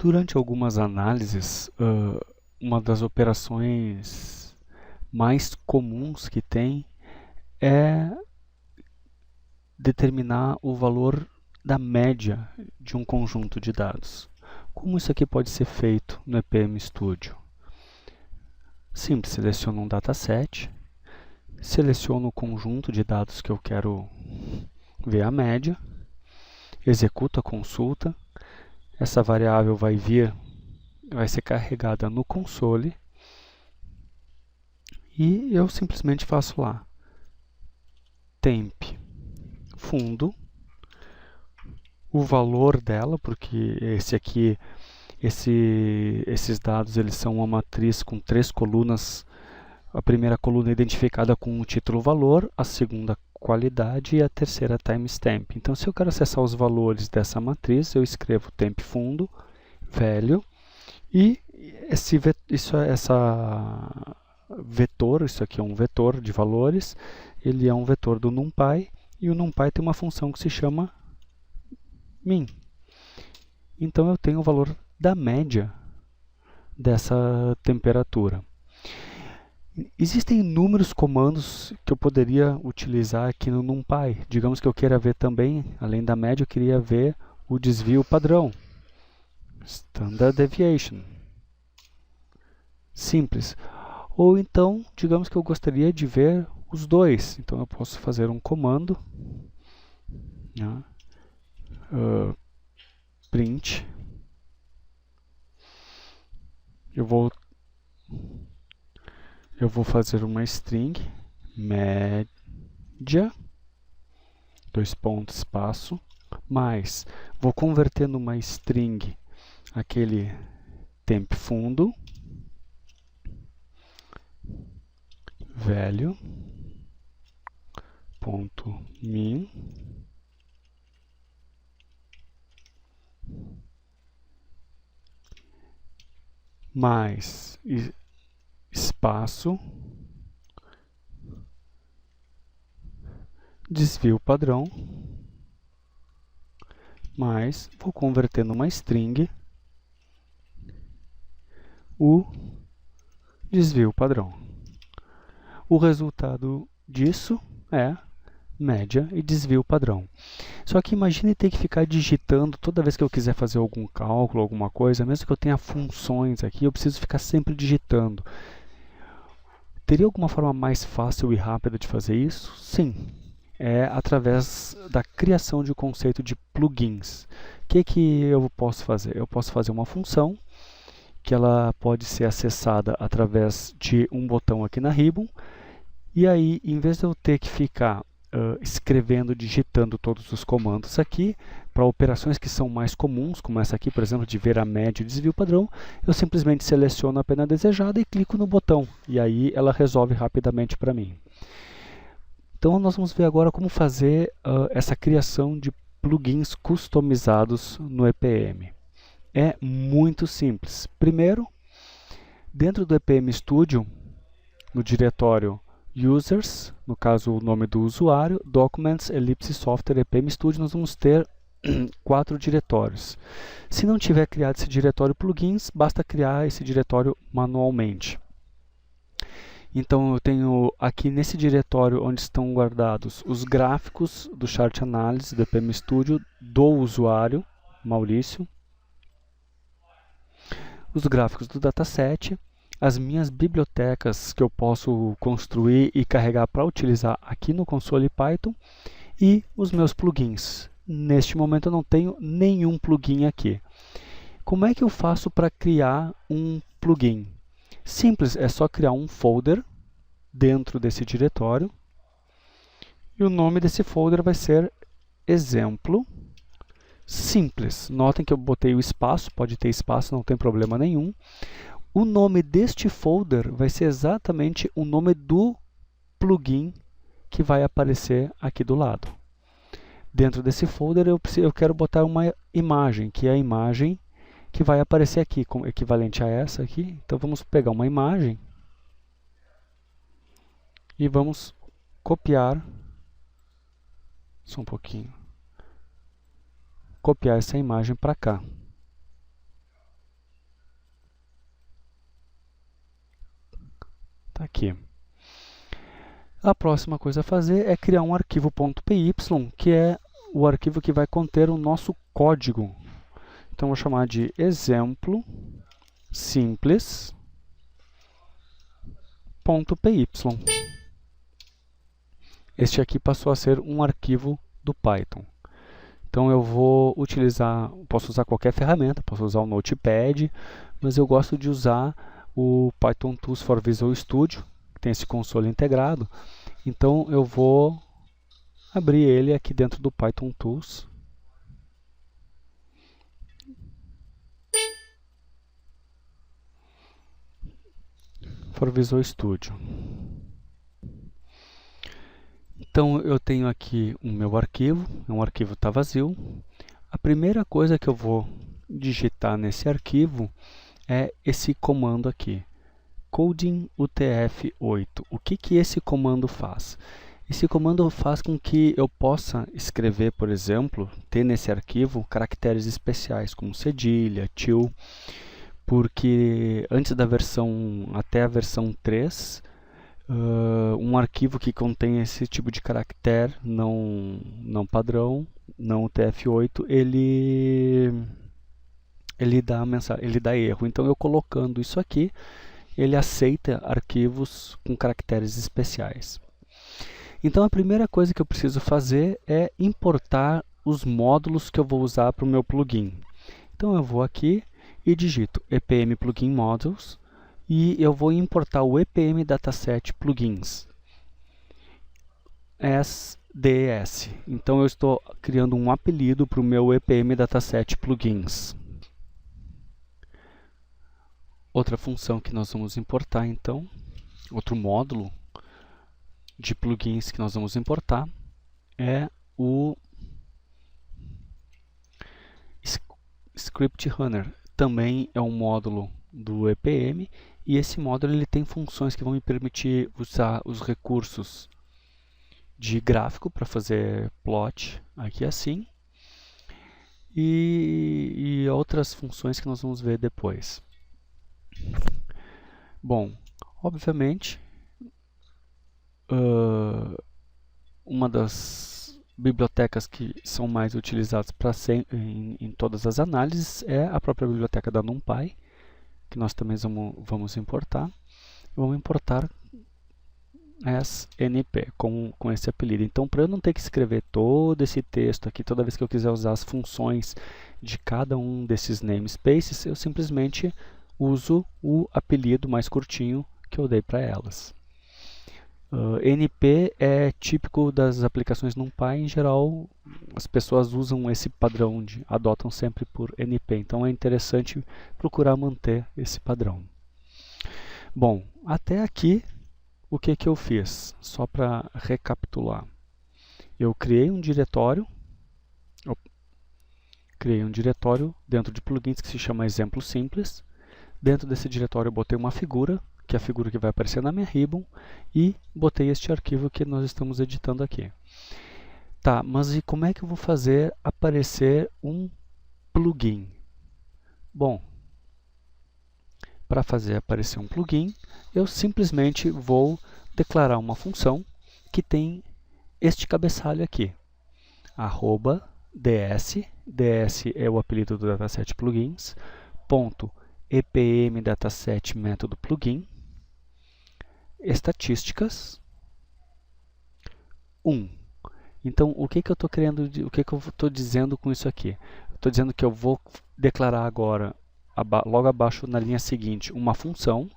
Durante algumas análises, uma das operações mais comuns que tem é determinar o valor da média de um conjunto de dados. Como isso aqui pode ser feito no EPM Studio? Simples, seleciono um dataset, seleciono o conjunto de dados que eu quero ver a média, executo a consulta, essa variável vai ser carregada no console e eu simplesmente faço lá temp fundo, o valor dela, porque esses dados eles são uma matriz com 3 colunas. A primeira coluna é identificada com o título valor, a segunda qualidade e a terceira timestamp. Então, se eu quero acessar os valores dessa matriz, eu escrevo temp fundo, velho, e vetor, isso aqui é um vetor de valores, ele é um vetor do NumPy, e o NumPy tem uma função que se chama min. Então, eu tenho o valor da média dessa temperatura. Existem inúmeros comandos que eu poderia utilizar aqui no NumPy. Digamos que eu queira ver também, além da média, eu queria ver o desvio padrão. Standard Deviation. Simples. Ou então, digamos que eu gostaria de ver os dois. Então, eu posso fazer um comando, né? Print. Eu vou fazer uma string, média, dois pontos, espaço, mais, vou converter numa string aquele temp fundo, velho, ponto min, mais espaço, desvio padrão, mais, vou converter numa string o desvio padrão. O resultado disso é média e desvio padrão. Só que imagine ter que ficar digitando toda vez que eu quiser fazer algum cálculo, alguma coisa, mesmo que eu tenha funções aqui, eu preciso ficar sempre digitando. Teria alguma forma mais fácil e rápida de fazer isso? Sim, é através da criação de um conceito de plugins. O que eu posso fazer? Eu posso fazer uma função que ela pode ser acessada através de um botão aqui na Ribbon, e aí, em vez de eu ter que ficar escrevendo, digitando todos os comandos aqui, para operações que são mais comuns, como essa aqui, por exemplo, de ver a média e desvio padrão, eu simplesmente seleciono a pena desejada e clico no botão, e aí ela resolve rapidamente para mim. Então, nós vamos ver agora como fazer essa criação de plugins customizados no EPM. É muito simples. Primeiro, dentro do EPM Studio, no diretório Users, no caso o nome do usuário, Documents, Ellipse Software, EPM Studio, nós vamos ter 4 diretórios. Se não tiver criado esse diretório plugins, basta criar esse diretório manualmente. Então eu tenho aqui nesse diretório onde estão guardados os gráficos do Chart Analysis do EPM Studio do usuário, Maurício, os gráficos do dataset, as minhas bibliotecas que eu posso construir e carregar para utilizar aqui no console Python e os meus plugins. Neste momento eu não tenho nenhum plugin aqui. Como é que eu faço para criar um plugin? Simples, é só criar um folder dentro desse diretório e o nome desse folder vai ser exemplo. Simples, notem que eu botei o espaço, pode ter espaço, não tem problema nenhum. O nome deste folder vai ser exatamente o nome do plugin que vai aparecer aqui do lado. Dentro desse folder eu quero botar uma imagem, que é a imagem que vai aparecer aqui, como equivalente a essa aqui. Então vamos pegar uma imagem e vamos copiar, só um pouquinho, copiar essa imagem para cá. aqui. A próxima coisa a fazer é criar um arquivo .py, que é o arquivo que vai conter o nosso código. Então, vou chamar de exemplo simples.py. Este aqui passou a ser um arquivo do Python. Então, eu vou utilizar, posso usar qualquer ferramenta, posso usar o Notepad, mas eu gosto de usar o Python Tools for Visual Studio, que tem esse console integrado. Então, eu vou abrir ele aqui dentro do Python Tools. For Visual Studio. Então, eu tenho aqui o meu arquivo, o arquivo está vazio. A primeira coisa que eu vou digitar nesse arquivo é esse comando aqui, coding utf8. O que esse comando faz? Esse comando faz com que eu possa escrever, por exemplo, ter nesse arquivo caracteres especiais, como cedilha, til, porque antes da versão, até a versão 3, um arquivo que contém esse tipo de caractere não padrão, não UTF-8, ele dá erro. Então, eu colocando isso aqui, ele aceita arquivos com caracteres especiais. Então, a primeira coisa que eu preciso fazer é importar os módulos que eu vou usar para o meu plugin. Então, eu vou aqui e digito EPM Plugin Modules e eu vou importar o EPM Dataset Plugins SDS. Então, eu estou criando um apelido para o meu EPM Dataset Plugins. Outra função que nós vamos importar, então, outro módulo de plugins que nós vamos importar é o Script Runner. Também é um módulo do EPM e esse módulo ele tem funções que vão me permitir usar os recursos de gráfico para fazer plot aqui assim e outras funções que nós vamos ver depois. Bom, obviamente uma das bibliotecas que são mais utilizadas em todas as análises é a própria biblioteca da NumPy, que nós também vamos importar. Vamos importar SNP com esse apelido. Então, para eu não ter que escrever todo esse texto aqui, toda vez que eu quiser usar as funções de cada um desses namespaces, eu simplesmente uso o apelido mais curtinho que eu dei para elas. NP é típico das aplicações NumPy. Em geral, as pessoas usam esse padrão, adotam sempre por NP. Então, é interessante procurar manter esse padrão. Bom, até aqui, o que eu fiz? Só para recapitular. Eu criei um diretório. Dentro de plugins que se chama Exemplo Simples. Dentro desse diretório eu botei uma figura, que é a figura que vai aparecer na minha ribbon, e botei este arquivo que nós estamos editando aqui. Tá, mas e como é que eu vou fazer aparecer um plugin? Bom, para fazer aparecer um plugin, eu simplesmente vou declarar uma função que tem este cabeçalho aqui, @ds, ds é o apelido do dataset plugins, ponto EPM Dataset método plugin, estatísticas 1. Então, o que eu estou querendo, o que eu estou dizendo com isso aqui? Estou dizendo que eu vou declarar agora, logo abaixo na linha seguinte, uma função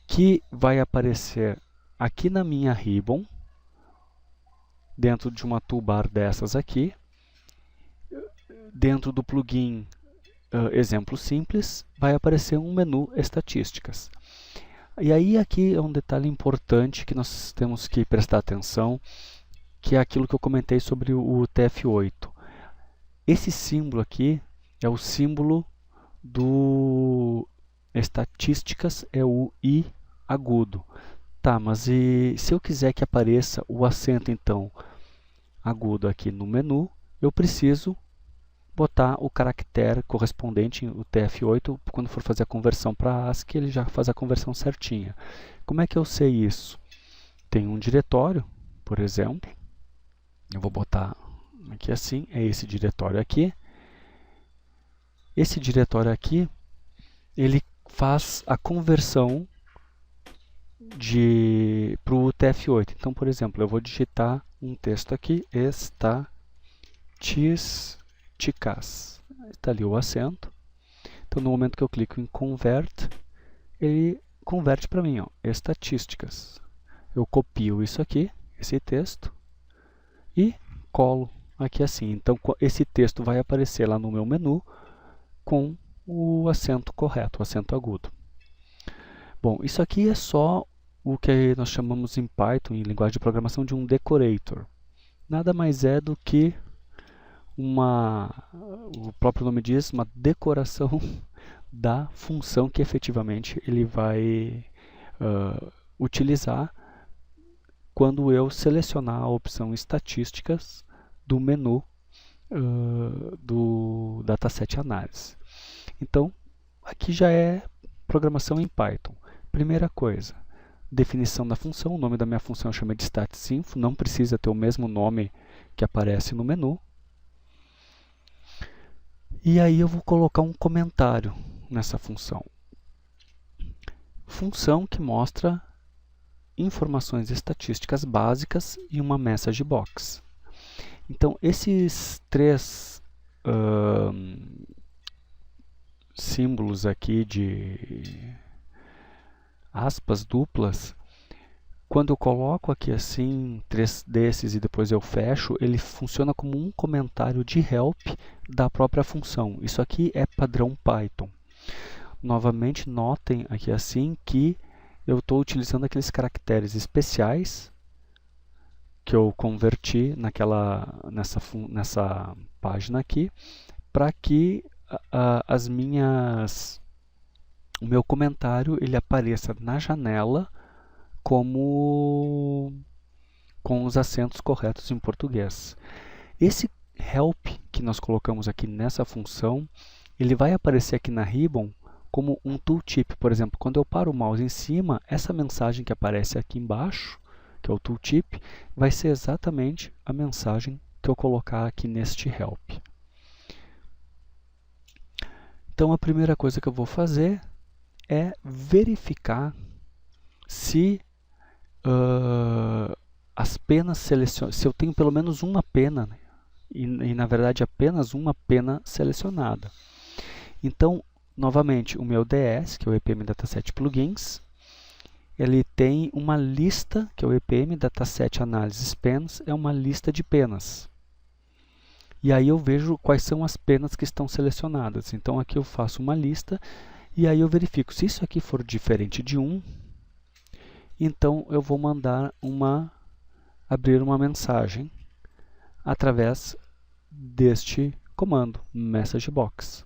que vai aparecer aqui na minha ribbon, dentro de uma toolbar dessas aqui, dentro do plugin Exemplo Simples, vai aparecer um menu Estatísticas. E aí aqui é um detalhe importante que nós temos que prestar atenção, que é aquilo que eu comentei sobre o TF8. Esse símbolo aqui é o símbolo do Estatísticas, é o I agudo. Tá, mas e se eu quiser que apareça o acento então agudo aqui no menu, eu preciso botar o caractere correspondente, o TF8, quando for fazer a conversão para ASCII, ele já faz a conversão certinha. Como é que eu sei isso? Tem um diretório, por exemplo, eu vou botar aqui assim, é esse diretório aqui. Esse diretório aqui, ele faz a conversão para o TF8. Então, por exemplo, eu vou digitar um texto aqui, estatísticas. Está ali o acento. Então, no momento que eu clico em Convert, ele converte para mim, ó, estatísticas. Eu copio isso aqui, esse texto, e colo aqui assim. Então, esse texto vai aparecer lá no meu menu com o acento correto, o acento agudo. Bom, isso aqui é só o que nós chamamos em Python, em linguagem de programação, de um decorator. Nada mais é do que o próprio nome diz, uma decoração da função que efetivamente ele vai utilizar quando eu selecionar a opção estatísticas do menu do dataset análise. Então, aqui já é programação em Python. Primeira coisa, definição da função. O nome da minha função eu chamo de statsinfo, não precisa ter o mesmo nome que aparece no menu. E aí eu vou colocar um comentário nessa função. Função que mostra informações estatísticas básicas e uma message box. Então, esses três símbolos aqui de aspas duplas, quando eu coloco aqui assim, três desses e depois eu fecho, ele funciona como um comentário de help da própria função. Isso aqui é padrão Python. Novamente, notem aqui assim que eu estou utilizando aqueles caracteres especiais que eu converti nessa página aqui, para que o meu comentário ele apareça na janela com os acentos corretos em português. Esse help que nós colocamos aqui nessa função, ele vai aparecer aqui na ribbon como um tooltip. Por exemplo, quando eu paro o mouse em cima, essa mensagem que aparece aqui embaixo, que é o tooltip, vai ser exatamente a mensagem que eu colocar aqui neste help. Então, a primeira coisa que eu vou fazer é verificar se as penas selecionadas, se eu tenho pelo menos uma pena, né? e na verdade apenas uma pena selecionada. Então, novamente, o meu DS, que é o EPM Dataset Plugins, ele tem uma lista, que é o EPM Dataset Analysis Penas, é uma lista de penas. E aí eu vejo quais são as penas que estão selecionadas. Então aqui eu faço uma lista e aí eu verifico. Se isso aqui for diferente de 1, então eu vou mandar abrir uma mensagem através deste comando, MessageBox.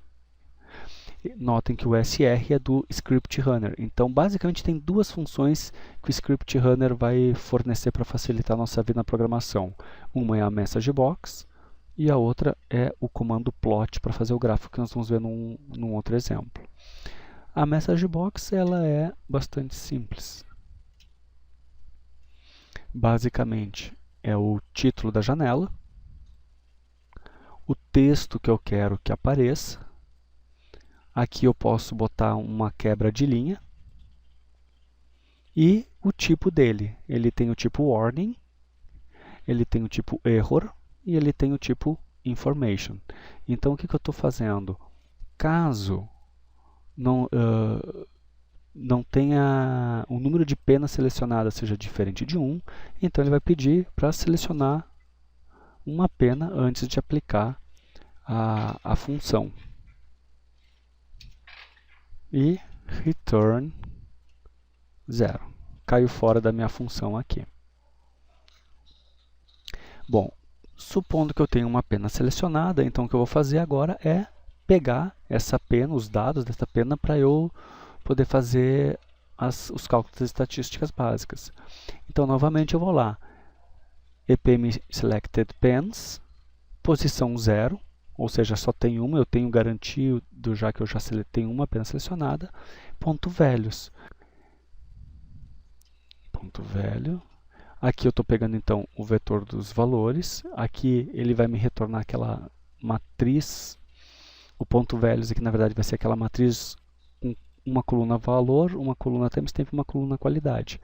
Notem que o SR é do Script Runner. Então, basicamente, tem duas funções que o Script Runner vai fornecer para facilitar a nossa vida na programação. Uma é a MessageBox e a outra é o comando plot para fazer o gráfico que nós vamos ver num outro exemplo. A MessageBox ela é bastante simples. Basicamente, é o título da janela, o texto que eu quero que apareça. Aqui eu posso botar uma quebra de linha e o tipo dele. Ele tem o tipo warning, ele tem o tipo error e ele tem o tipo information. Então, o que eu estou fazendo? Caso não tenha o número de penas selecionadas seja diferente de 1, então ele vai pedir para selecionar uma pena antes de aplicar a função. E return 0. Caiu fora da minha função aqui. Bom, supondo que eu tenho uma pena selecionada, então o que eu vou fazer agora é pegar essa pena, os dados dessa pena, para eu poder fazer os cálculos das estatísticas básicas. Então, novamente, eu vou lá, EPM Selected Pens, posição 0, ou seja, só tem uma, eu tenho garantido, já que eu já tenho uma apenas selecionada, ponto velhos. Ponto velho. Aqui eu estou pegando então o vetor dos valores, aqui ele vai me retornar aquela matriz, o ponto velhos aqui na verdade vai ser aquela matriz com uma coluna valor, uma coluna timestamp e uma coluna qualidade.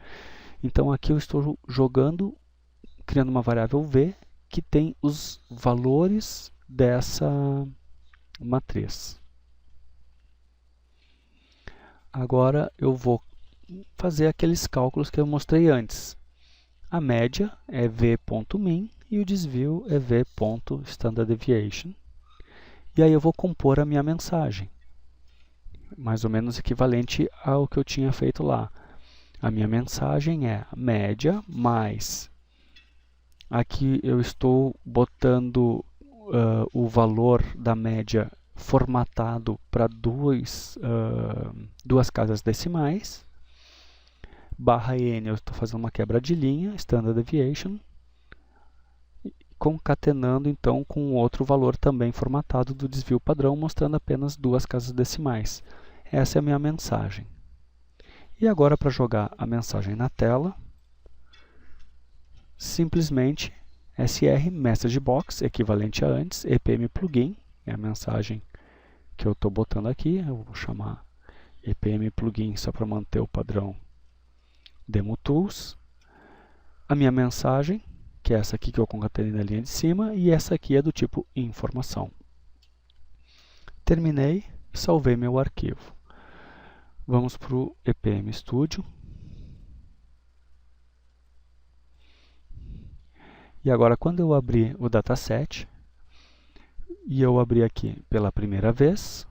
Então aqui eu estou jogando, criando uma variável v que tem os valores dessa matriz. Agora eu vou fazer aqueles cálculos que eu mostrei antes. A média é v.min e o desvio é v.standarddeviation. E aí eu vou compor a minha mensagem, mais ou menos equivalente ao que eu tinha feito lá. A minha mensagem é a média mais, aqui eu estou botando o valor da média formatado para duas casas decimais, barra n eu estou fazendo uma quebra de linha, standard deviation, concatenando então com outro valor também formatado do desvio padrão, mostrando apenas duas casas decimais. Essa é a minha mensagem. E agora, para jogar a mensagem na tela, simplesmente sr message box, equivalente a antes, epm plugin, é a mensagem que eu estou botando aqui, eu vou chamar epm plugin só para manter o padrão demo tools. A minha mensagem, que é essa aqui que eu concatenei na linha de cima, e essa aqui é do tipo informação. Terminei, salvei meu arquivo. Vamos para o EPM Studio. E agora, quando eu abrir o dataset, e eu abrir aqui pela primeira vez,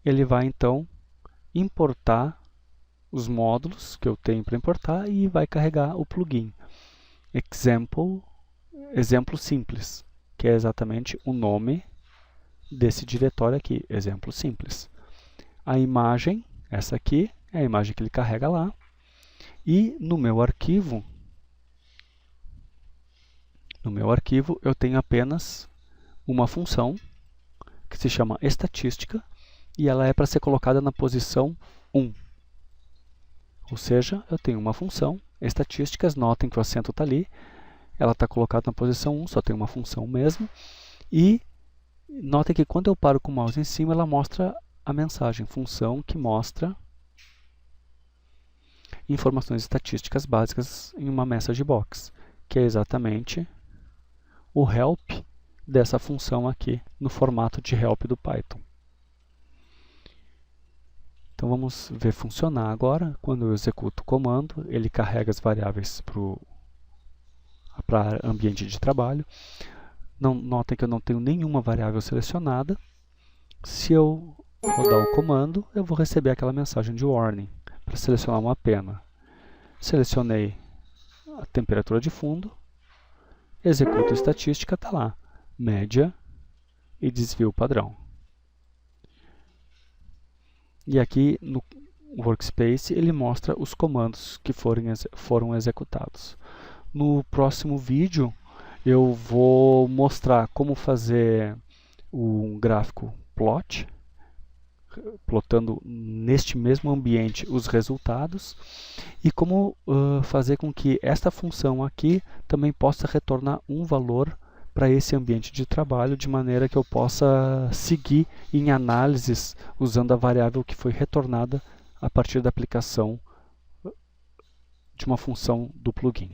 ele vai então importar os módulos que eu tenho para importar e vai carregar o plugin. Exemplo simples, que é exatamente o nome desse diretório aqui, exemplo simples. A imagem, essa aqui, é a imagem que ele carrega lá. E no meu arquivo eu tenho apenas uma função que se chama estatística e ela é para ser colocada na posição 1. Ou seja, eu tenho uma função, estatísticas, notem que o acento está ali, ela está colocada na posição 1, só tem uma função mesmo. E notem que quando eu paro com o mouse em cima, ela mostra a mensagem, função que mostra informações estatísticas básicas em uma message box, que é exatamente o help dessa função aqui, no formato de help do Python. Então vamos ver funcionar agora. Quando eu executo o comando, ele carrega as variáveis para ambiente de trabalho. Notem que eu não tenho nenhuma variável selecionada. Se eu rodar o comando, eu vou receber aquela mensagem de warning para selecionar uma pena. Selecionei a temperatura de fundo, executo estatística, está lá, média e desvio padrão. E aqui no workspace ele mostra os comandos que foram executados. No próximo vídeo eu vou mostrar como fazer um gráfico plot, plotando neste mesmo ambiente os resultados, e como fazer com que esta função aqui também possa retornar um valor para esse ambiente de trabalho, de maneira que eu possa seguir em análises usando a variável que foi retornada a partir da aplicação de uma função do plugin.